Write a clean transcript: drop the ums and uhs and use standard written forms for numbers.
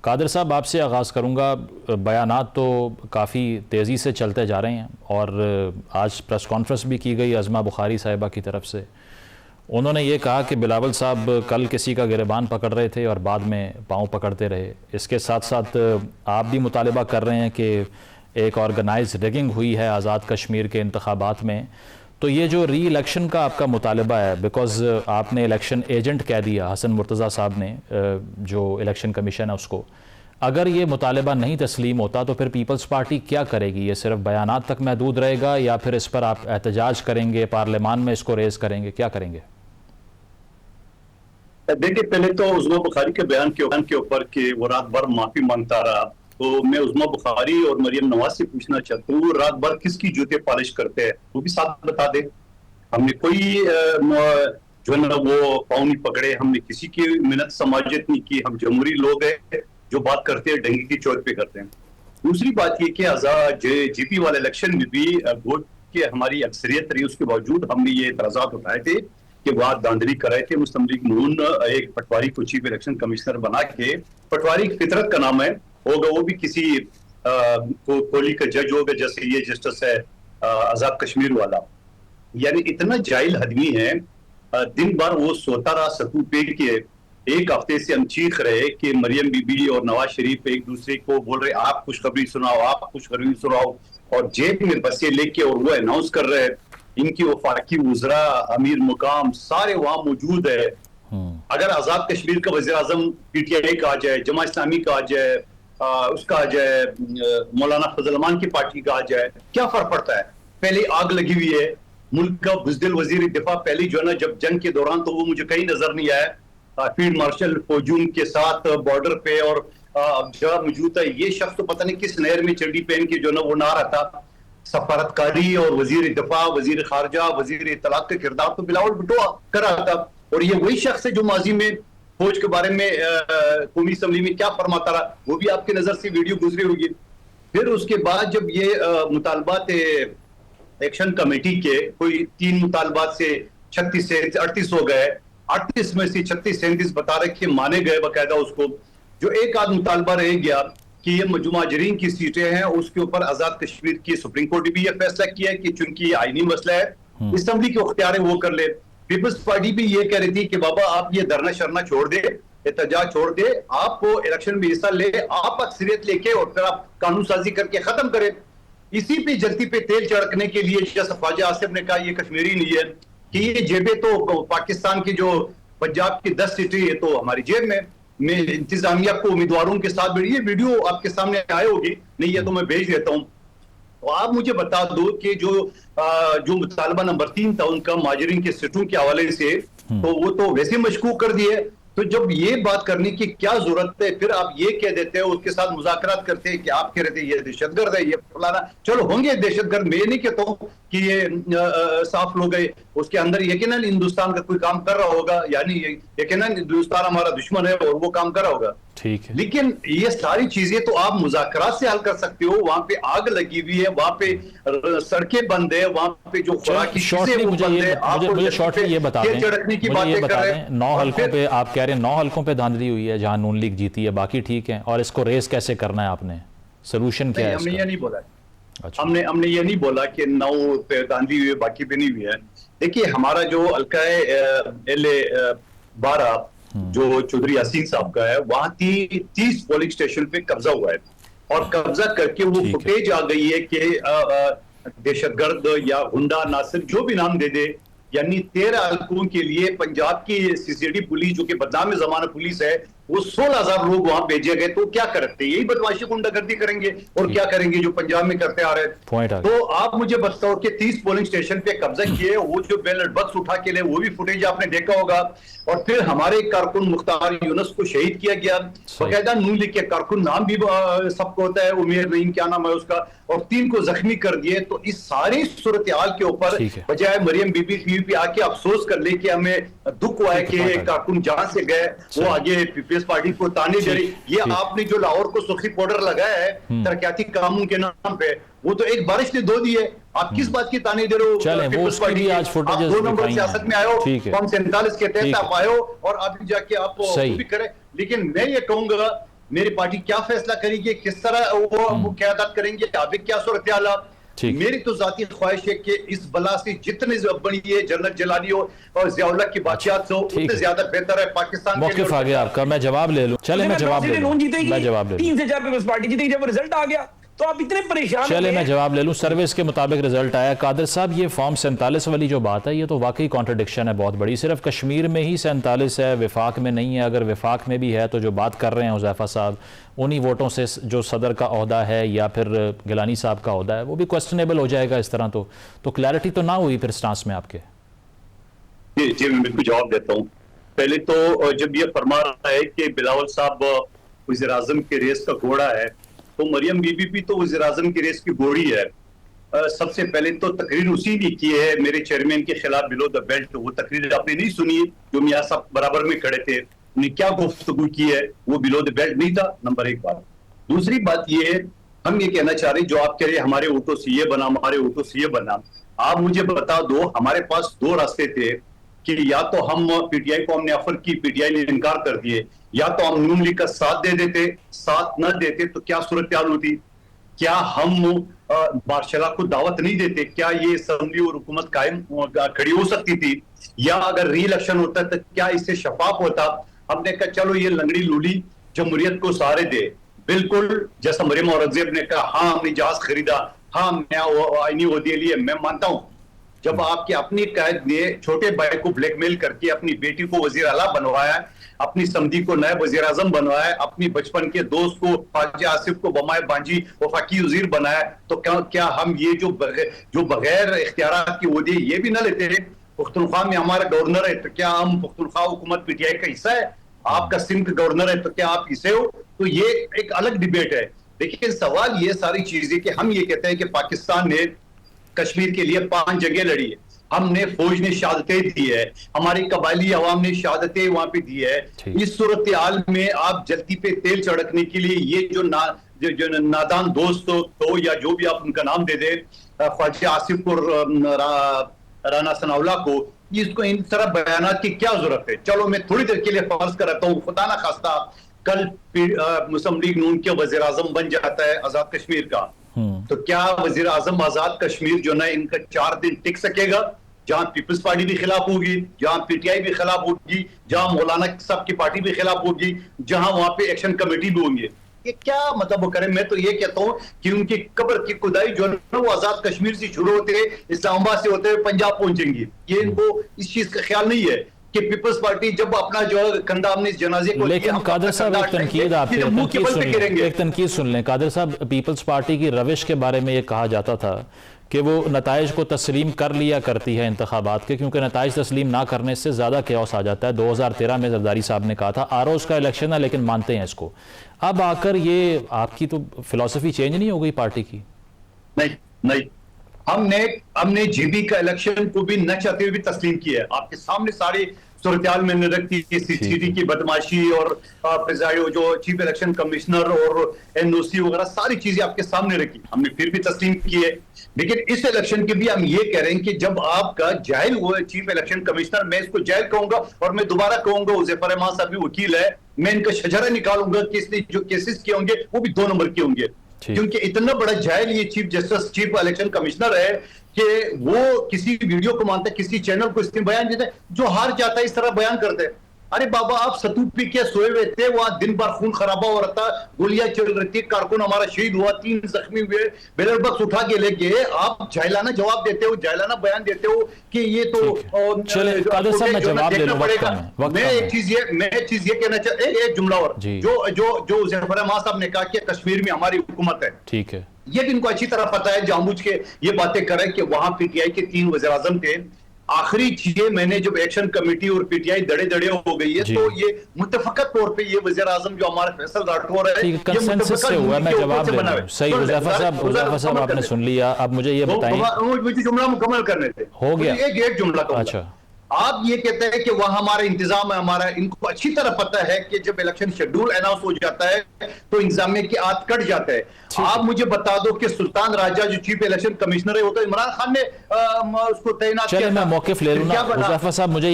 कादिर साहब, आपसे आगाज़ करूँगा। बयानात तो काफ़ी तेज़ी से चलते जा रहे हैं और आज प्रेस कॉन्फ्रेंस भी की गई अज़मा बुखारी साहिबा की तरफ से। उन्होंने ये कहा कि बिलावल साहब कल किसी का गिरबान पकड़ रहे थे और बाद में पाँव पकड़ते रहे। इसके साथ साथ आप भी मुतालिबा कर रहे हैं कि एक ऑर्गेनाइज रिगिंग हुई है आज़ाद कश्मीर के इंतखाबात में। तो ये जो री इलेक्शन का आपका मुतालबा है, बिकॉज़ आपने इलेक्शन एजेंट कह दिया हसन मुर्तज़ा साहब ने, जो इलेक्शन कमीशन है उसको, अगर ये मुतालबा नहीं तस्लीम होता तो फिर पीपल्स पार्टी क्या करेगी? ये सिर्फ बयानात तक महदूद रहेगा या फिर इस पर आप एहतजाज करेंगे, पार्लियामान में इसको रेज़ करेंगे, क्या करेंगे? देखिए, पहले तो उज़मा बुखारी के बयान के ऊपर कि वो रात भर माफी मांगता रहा, तो मैं उज़मा बुखारी और मरियम नवाज से पूछना चाहता हूँ, रात भर किसकी जूते पॉलिश करते हैं वो भी साथ बता दे। हमने कोई जो है ना वो पाँव नहीं पकड़े, हमने किसी की मिन्नत समाजियत नहीं की। हम जमहूरी लोग हैं, जो बात करते हैं डंगी की चोट पे करते हैं। दूसरी बात ये कि आजाद जीपी वाले इलेक्शन में भी वोट की हमारी अक्सरियत रही, उसके बावजूद हमने ये एतराजात उठाए थे कि वहां धांधली कराए थे। मुस्लिम लीग नून एक पटवारी को चीफ इलेक्शन कमिश्नर बना के, पटवारी फितरत का नाम है, होगा वो भी किसी कोहली का जज होगा, जैसे ये जस्टिस है आजाद कश्मीर वाला। यानी इतना जाहिल आदमी है, दिन भर वो सोता रहा सतू पे के। एक हफ्ते से हम चीख रहे कि मरियम बीबी और नवाज शरीफ एक दूसरे को बोल रहे आप खुशखबरी सुनाओ, आप खुशखबरी सुनाओ, और जेब में बसे लेके और वो अनाउंस कर रहे हैं। इनकी वफाकी वज़रा, अमीर मुकाम सारे वहां मौजूद है। अगर आजाद कश्मीर का वज़ीर आज़म पीटीआई का आ जाए, जमा इस्लामी का आ जाए, उसका आ जाए, मौलाना फजल रहमान की पार्टी का आ जाए, क्या फर्क पड़ता है? पहले आग लगी हुई है। मुल्क का बुज़दिल वज़ीर दिफा पहले जो है ना, जब जंग के दौरान तो वो मुझे कहीं नजर नहीं आया, फील्ड मार्शल फौजून के साथ बॉर्डर पे और जगह मौजूद है। ये शख्स तो पता नहीं किस नहर में चड्डी पहन के जो ना वो नहा रहा था। सफारतकारी और वजीर दिफा, वजीर खारजा, वजीर इत्तलाक का किरदार तो बिलावल भुट्टो कर रहा था। और ये वही शख्स है जो माजी में फौज के बारे में कौमी असम्बली में क्या फरमाता रहा, वो भी आपकी नजर से वीडियो गुजरी होगी। फिर उसके बाद जब ये मुतालबात एक्शन कमेटी के कोई 3 मुतालबात से 36 से 38 हो गए, 38 में से 36 37 बता रहे कि माने गए बाकायदा उसको। जो एक आध मुतालबा रह गया कि ये मुहाजिरीन की सीटें हैं, उसके ऊपर आजाद कश्मीर की सुप्रीम कोर्ट भी ये फैसला किया है कि चूंकि ये आईनी मसला है, असम्बली के अख्तियार वो कर ले। पीपल्स पार्टी भी ये कह रही थी कि बाबा आप ये धरना शरना छोड़ दे, एहतजाज छोड़ दे, आप इलेक्शन में हिस्सा ले, आप अक्सरियत लेके और फिर आप कानून साजी करके खत्म करें। इसी पे जल्दी पे तेल छिड़कने के लिए जैसा ख्वाजा आसिफ ने कहा ये कश्मीरी नहीं है कि ये जेबें तो पाकिस्तान की जो पंजाब की 10 सीटें है तो हमारी जेब में। मैं इंतजामिया को उम्मीदवारों के साथ ये वीडियो आपके सामने आए होगी, नहीं है तो मैं भेज देता हूं। तो आप मुझे बता दो कि जो मुतालबा नंबर 3 था उनका मुहाजिरीन के सीटों के हवाले से, तो वो तो वैसे मशकूक कर दिए। तो जब ये बात करने की क्या जरूरत है? फिर आप ये कह देते हैं, उसके साथ मुज़ाकरात करते हैं कि आप कह रहे थे ये दहशतगर्द है, ये फलाना। चलो होंगे दहशतगर्द, मैं नहीं कहता हूँ कि ये साफ लोग है, उसके अंदर यकीनन हिंदुस्तान का कोई काम कर रहा होगा, यानी यकीनन हिंदुस्तान हमारा दुश्मन है और वो काम कर रहा होगा। ठीक है, लेकिन ये सारी चीजें तो आप मुज़ाकरात से हल कर सकते हो। वहां पे आग लगी हुई है, वहां पे सड़कें बंद है, वहां पे जो खुराकी शॉर्टली मुझे शॉर्टली ये बता दें, मुझे ये बता दें 9 हल्कों पे आप कह रहे हैं 9 हल्कों पे धांधली हुई है जहां नून लीग जीती है, बाकी ठीक है, और इसको रेस कैसे करना है आपने, सोल्यूशन क्या है? हमने ये नहीं बोला, अच्छा, हमने ये नहीं बोला कि 9 पे धांधली हुई है बाकी पे नहीं हुई है। देखिए हमारा जो हल्का है LA 12 जो चौधरी यासीन साहब का है, वहां 30 पोलिंग स्टेशन पे कब्जा हुआ है और कब्जा करके वो फुटेज आ गई है कि दहशतगर्द या गुंडा नासिर जो भी नाम दे दे, यानी 13 हल्कों के लिए पंजाब की CCD पुलिस जो कि बदनाम जमाना पुलिस है, वो 16,000 लोग वहां भेजे गए। तो क्या करते? यही बदमाशी गुंडागर्दी करेंगे और क्या करेंगे जो पंजाब में करते आ रहे हैं। तो आप मुझे बताओ कि 30 पोलिंग स्टेशन पे कब्जा किए, वो जो बैलेट बक्स उठा के ले वो भी फुटेज आपने देखा होगा। और फिर हमारे कारकुन मुख्तार यूनुस को शहीद किया गया, बाकायदा नून लीग के कारकुन, नाम भी सबको होता है, उमेर नईम क्या नाम है उसका, और 3 को जख्मी कर दिए। तो इस सारी सूरत हाल के ऊपर बजाय मरियम बीबी पे आके अफसोस कर ले कि हमें दुख हुआ है कि कारकुन जान से गए, वो आगे पीपल्स पार्टी को ताने दे रही। ये आपने जो लाहौर को सुर्खी पाउडर लगाया है तरक्याती कामों के नाम पे, वो तो एक बारिश ने दो दी है। आप किस बात की ताने दे रहे हो? पीपल्स पार्टी आज आप 2 नंबर सियासत में आए हो, फॉर्म 47 के तहत आप आए हो और आप जाके आप भी करें। लेकिन मैं ये कहूंगा मेरी पार्टी क्या फैसला करेगी, किस तरह वो क़यादत करेंगे, आगे क्या सूरत हाल। मेरी तो जाती ख्वाहिश है कि इस बला से जितनी बड़ी है जनरल जलाली हो और जियाउल्लाह की बातचीत हो उतने ज्यादा बेहतर है पाकिस्तान के लिए। मौक़िफ़ आ गया आपका, मैं जवाब ले लूं। चले मैं जवाब ले लूं। 3 से 4 पीपल्स पार्टी जीतेगी, जब रिजल्ट आ गया तो आप इतने परेशान। चले मैं जवाब ले लूं। सर्विस के मुताबिक रिजल्ट आया। कादिर साहब, ये फॉर्म 47 वाली जो बात है ये तो वाकई कॉन्ट्रडिक्शन है बहुत बड़ी। सिर्फ कश्मीर में ही 47 है, विफाक में नहीं है। अगर विफाक में भी है तो जो बात कर रहे हैं हुज़ैफा साहब, उन्हीं वोटों से जो सदर का ओहदा है या फिर गिलानी साहब का ओहदा है वो भी क्वेश्चनेबल हो जाएगा इस तरह। तो क्लैरिटी तो ना हुई फिर स्टांस में आपके। जी मैं बिल्कुल जवाब देता हूँ। पहले तो जब ये फरमा रहा है कि बिलावल साहब वज़ीर आज़म के रेस का घोड़ा है, तो मरियम बीबी भी तो वज़ीर आज़म की रेस की घोड़ी है। सबसे पहले तो तकरीर उसी ने की है मेरे चेयरमैन के खिलाफ बिलो द बेल्ट। वो तकरीर आपने नहीं सुनी जो मियां साहब बराबर में खड़े थे, उन्हें क्या गुफ्तगू की है, वो बिलो द बेल्ट नहीं था। नंबर 1 बात। दूसरी बात ये है, हम ये कहना चाह रहे जो आप कह रहे हमारे वोटों से ये बना, हमारे वोटों से ये बना, आप मुझे बता दो हमारे पास 2 रास्ते थे कि या तो हम पीटीआई को हमने ऑफर की, पीटीआई ने इनकार कर दिए, या तो हम नून लीग का साथ दे देते, साथ न देते तो क्या सूरत हाल होती, क्या हम बादशाह को दावत नहीं देते, क्या ये असम्बली और हुकूमत कायम खड़ी हो सकती थी, या अगर री इलेक्शन होता तो क्या इससे शफाफ होता। हमने कहा चलो ये लंगड़ी लूली जमहूरियत को सहारे दे। बिल्कुल जैसा मरियम औरंगजेब ने कहा, हाँ हमने जहाज खरीदा, हाँ मैं आईनी ओहदे लिए, मैं मानता हूं। जब आपके अपनी कैद ने छोटे भाई को ब्लैकमेल करके अपनी बेटी को वजीर आला बनवाया, अपनी समधी को नायब वजीर आजम बनवाया, अपनी बचपन के दोस्त को ख्वाजा आसिफ को बमाए बांजी वफाकी वजीर बनाया, तो क्या हम ये जो बगैर इख्तियारात की ओहदे ये भी ना लेते हैं। पुख्तनख्वा में हमारा गवर्नर है तो क्या हम पुख्तनख्वा हुकूमत पीटीआई का हिस्सा है? आपका सिंध गवर्नर है तो क्या आप हिस्से हो? तो ये एक अलग डिबेट है। देखिए सवाल ये सारी चीजें कि हम ये कहते हैं कि पाकिस्तान ने कश्मीर के लिए 5 जगह लड़ी है, हमने फौज ने शहादतें दी है, हमारी कबायली अवाम ने शहादतें वहां पे दी है। इस सूरत हाल में आप जल्दी पे तेल चढ़कने के लिए ये जो नादान दोस्त तो या जो भी आप उनका नाम दे दे, ख्वाजा आसिफ को, राना सनाउल्लाह को, इसको इन तरह बयानात की क्या जरूरत है। चलो मैं थोड़ी देर के लिए फर्ज कराता हूँ, खुदा ना खास्ता कल मुस्लिम लीग नून के वजीर आजम बन जाता है आजाद कश्मीर का, तो क्या वजीर आजम आजाद कश्मीर जो ना इनका 4 दिन टिक सकेगा? जहां पीपल्स पार्टी भी खिलाफ होगी, जहां पीटीआई भी खिलाफ होगी, जहां मौलाना साहब की पार्टी भी खिलाफ होगी, जहां वहां पे एक्शन कमेटी भी होंगी, ये क्या मतलब वो करें? मैं तो ये कहता हूं कि उनकी कब्र की खुदाई जो है ना वो आजाद कश्मीर से शुरू होते इस्लामाबाद से होते हुए पंजाब पहुंचेंगी। ये इनको इस चीज का ख्याल नहीं है कि पीपल्स पार्टी जब अपना जो कंधा हमने इस जनाजे को, लेकिन कादिर साहब एक तनकीद एक तनकीद सुन लें। कादिर साहब, पीपल्स पार्टी की रविश के बारे में ये कहा जाता था कि वो नताइज को तस्लीम कर लिया करती है इंतखाबात के, क्योंकि नताइज तस्लीम ना करने से ज़्यादा केओस आ जाता है। 2013 में जरदारी साहब ने कहा था, आरोज का इलेक्शन है लेकिन मानते हैं इसको। अब आकर ये आपकी तो फिलॉसफी चेंज नहीं हो गई पार्टी की? नहीं, हमने जीबी का इलेक्शन को भी न चाहते हुए भी तस्लीम किया है। आपके सामने सारी सूरत मैंने रखी, सीसीडी की बदमाशी और प्रिजाइडिंग जो चीफ इलेक्शन कमिश्नर और एनओसी वगैरह सारी चीजें आपके सामने रखी, हमने फिर भी तस्लीम की है। लेकिन इस इलेक्शन के भी हम ये कह रहे हैं कि जब आपका जाहिल हुआ चीफ इलेक्शन कमिश्नर, मैं इसको जाहिल कहूंगा और मैं दोबारा कहूंगा, हुज़ैफा रहमान साहब भी वकील है, मैं इनका शजरा निकालूंगा कि इसने जो केसेस किए होंगे वो भी 2 नंबर के होंगे, क्योंकि इतना बड़ा जाहिल ये चीफ इलेक्शन कमिश्नर है कि वो किसी वीडियो को मानता है, किसी चैनल को इसमें बयान देता है, जो हार जाता है इस तरह बयान करते हैं। अरे बाबा आप सतूप पे क्या सोए हुए थे, वहां दिन भर खून खराबा हो रहा था, गोलियां चल रही थी, कारकुन हमारा शहीद हुआ, 3 जख्मी हुए, बेलर बक्स उठा के ले गए, आप जाहिलाना जवाब देते हो, जाहिलाना बयान देते हो कि ये तो चले कादिर साहब मैं जवाब दे दूं, पड़ेगा। मैं एक चीज ये कहना चाहता हूं, एक जुमला और जो हुज़ैफा रहमान साहब ने कहा कि कश्मीर में हमारी हुकूमत है, ठीक है, ये भी इनको अच्छी तरह पता है, जानबूझ के ये बातें करें कि वहां पीटीआई के 3 वज़ीर आज़म थे। आखिरी 6 महीने जब एक्शन कमेटी और पीटीआई दड़े हो गई है, तो ये मुतफका तौर पे ये वज़ीर आज़म जो हमारा फैसल राठौर है, ये कंसेंसस से हुआ। मैं जवाब दे रहा हूं। सही, हुज़ैफा साहब आपने सुन लिया। अब मुझे ये बताएं, मुझे जुमला मुकम्मल करने थे, हो गया एक जुमला का। अच्छा, आप ये कहते हैं कि वहां हमारा इंतजाम है, हमारा, इनको अच्छी तरह पता है कि जब इलेक्शन शेड्यूल अनाउंस हो जाता है तो इंतजामिया की आत कट जाता है। आप मुझे बता दो कि सुल्तान राजा जो चीफ इलेक्शन कमिश्नर है वो तो इमरान खान ने उसको तैनात किया। मैं मौक़िफ़ ले लूं ना हुज़ैफा साहब, मुझे